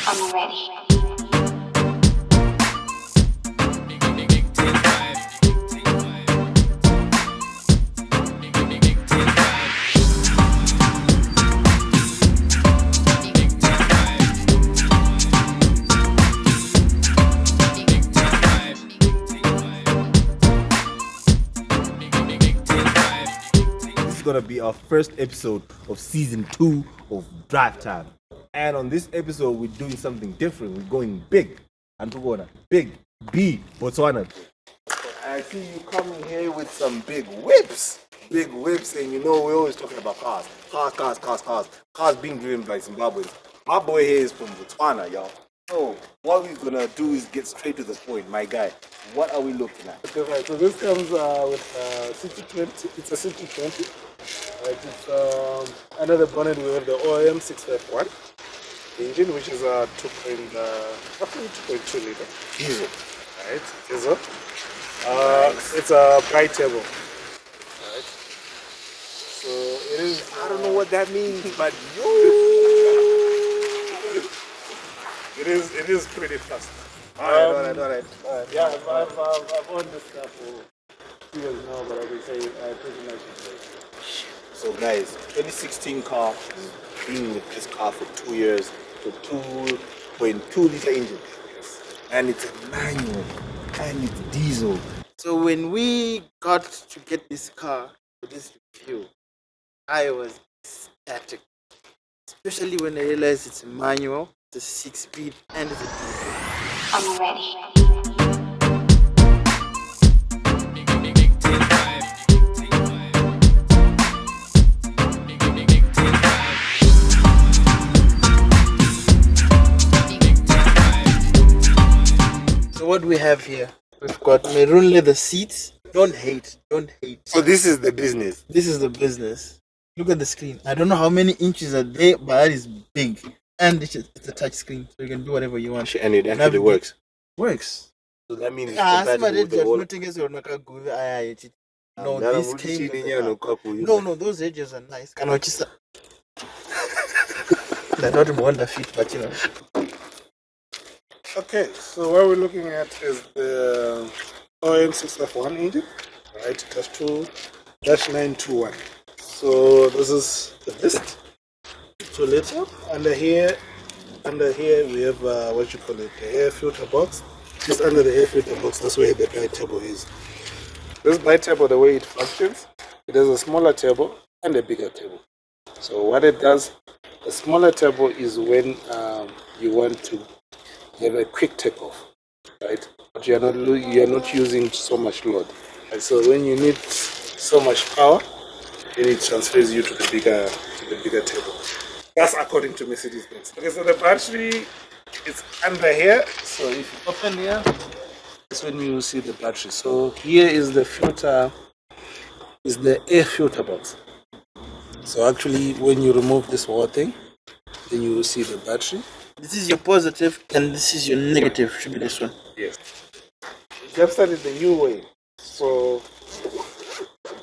I'm ready. Gonna be our first episode of season 2 of Drive Time, and on this episode we're doing something different. We're going big, and we're gonna big B Botswana. I see you coming here with some big whips, and you know we're always talking about cars being driven by Zimbabweans. My boy here is from Botswana, y'all. So what we're gonna do is get straight to the point, my guy. What are we looking at? Okay, right. So this comes with C220. It's a C220. Right, it's under the bonnet we have the OM 651 engine, which is a roughly 2.2 liter diesel. Right, diesel. It's a bi-turbo. Right. So it is. I don't know what that means, but it is pretty fast. All right. Yeah, I've owned this car for 2 years now, but I've been saying I pretty much enjoy it. So guys, 2016 car, been with this car for 2 years, for 2.2 liter engine, and it's a manual, and it's diesel. So when we got to get this car for this review, I was ecstatic, especially when I realized it's a manual, it's a 6-speed, and it's a diesel. I'm ready. What we have here, we've got maroon leather seats. Don't hate. So this is the business. This is the business. Look at the screen. I don't know how many inches are there, but that is big. And it's a touch screen, so you can do whatever you want. And it actually works. Works. So that means it's compatible with the whole. No, this came. No, those edges are nice. Can I just? They're not Wonder Fit, but you know. Okay, so what we're looking at is the OM 651 engine, right? -921. So this is the list. 2 liter. Under here we have what you call it, the air filter box. Just under the air filter box, that's where the bi-turbo is. This bi-turbo, the way it functions, it has a smaller turbo and a bigger turbo. So what it does, the smaller turbo is when you want to have a quick takeoff, right? But you're not using so much load. And so when you need so much power, then it transfers you to the bigger turbo. That's according to Mercedes-Benz. Okay, so the battery is under here. So if you open here, that's when you will see the battery. So here is the filter, is the air filter box. So actually, when you remove this whole thing, then you will see the battery. This is your positive and this is your negative. Should be this one. Yes. Just started the new way. So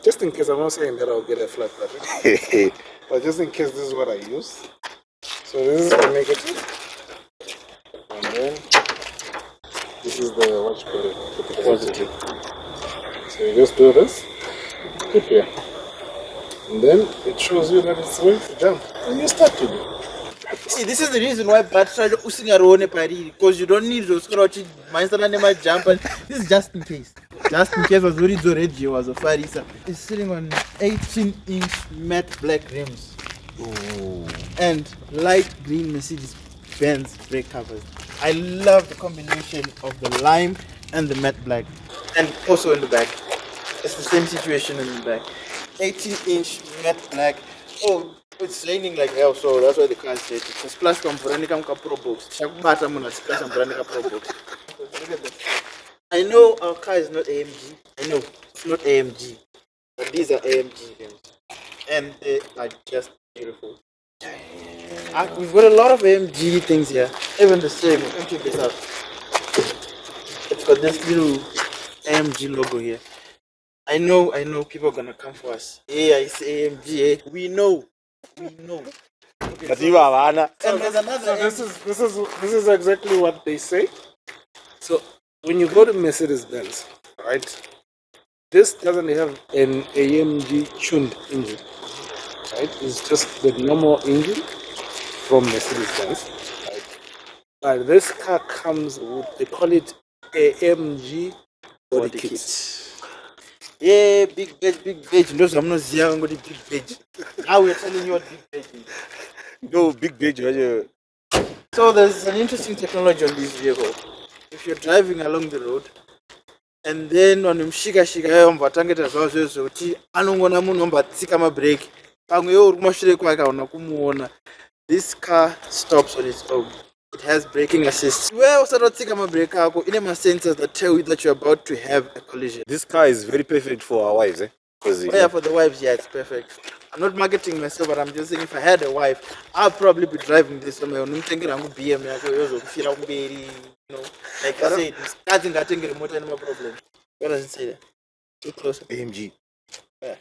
just in case, I'm not saying that I'll get a flat battery, but just in case, this is what I use. So this is the negative, and then this is the what you call it, the positive. So you just do this, click here, and then it shows you that it's ready to jump, and you start to do. See, this is the reason why battery because you don't need those jump. This is just in case. Just in case was already was a Farisa. It's sitting on 18-inch matte black rims. Ooh. And light green Mercedes-Benz brake covers. I love the combination of the lime and the matte black. And also in the back. It's the same situation in the back. 18-inch matte black. Oh, it's raining like hell, so that's why the car is dirty. It's a splash from Veronica Pro Box. Splash from Veronica Pro Box. Look at this. I know our car is not AMG. I know it's not AMG, but these are AMG rims, and they are just beautiful. We've got a lot of AMG things here. Even the same. Check this out. It's got this little AMG logo here. I know people are gonna come for us. Yeah, it's AMG. We know. Okay, But you are Anna. And there's another. So this is exactly what they say. So when you go to Mercedes-Benz, right? This doesn't have an AMG tuned engine, right? It's just the normal engine from Mercedes-Benz. Right? But this car comes with, they call it AMG Body Kit. Yeah, big badge. Those I'm not saying big badge. Now we're telling you what big badge is. No, big bitch. So there's an interesting technology on this vehicle. If you're driving along the road and then wanimshika shika yayo mvatangeta zvawo zvezvekuti anongona munhu ombatsika mabreki pamwe iwo uri kumashure kwake hauna kumuona, this car stops on its own. It has braking assist. Wewe usatotsika mabreki ako ine masensors that tell you that you're about to have a collision. This car is very perfect for our wives, eh? Because Oh yeah, for the wives, yeah, it's perfect. I'm not marketing myself, but I'm just saying if I had a wife, I'll probably be driving this somewhere. I'm thinking I'm going to BM, you know, like I said, starting I think remote and no problem. What does it say there? Too close. AMG. Yeah.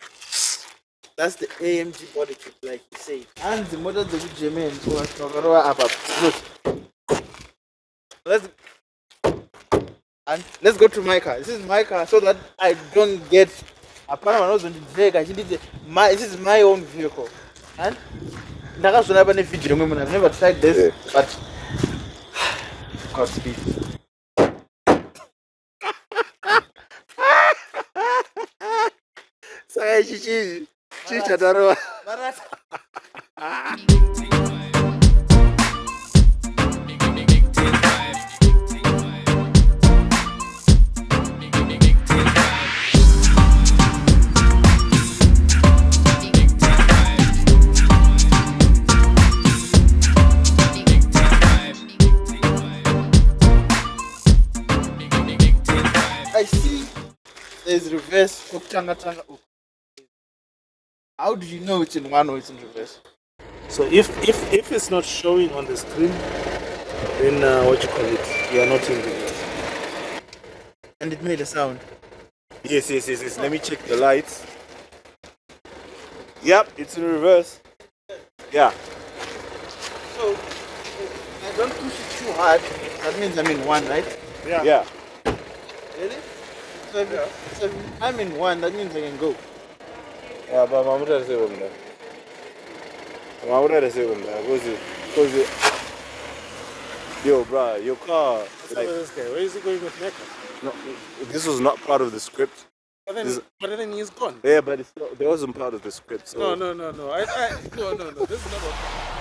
That's the AMG body kit, like you say. And the model the German let's go to my car. This is my car, so that I don't get. This is my own vehicle. And I've never tried this, but God speed. I see there's reverse. How do you know it's in one or it's in reverse? So if it's not showing on the screen, then what you call it, you are not in reverse. And it made a sound. Yes. Let me check the lights. Yep, it's in reverse. Yeah. So if I don't push it too hard, that means I'm in one, right? Yeah. Really? So if I'm in one, that means I can go. Yeah, but I'm going to say them there. Because yo, bro, your car. What's up with this guy? Where is he going with Mecca? No, this was not part of the script. But then he's gone. Yeah, but there wasn't part of the script. So. No. No. This is not what.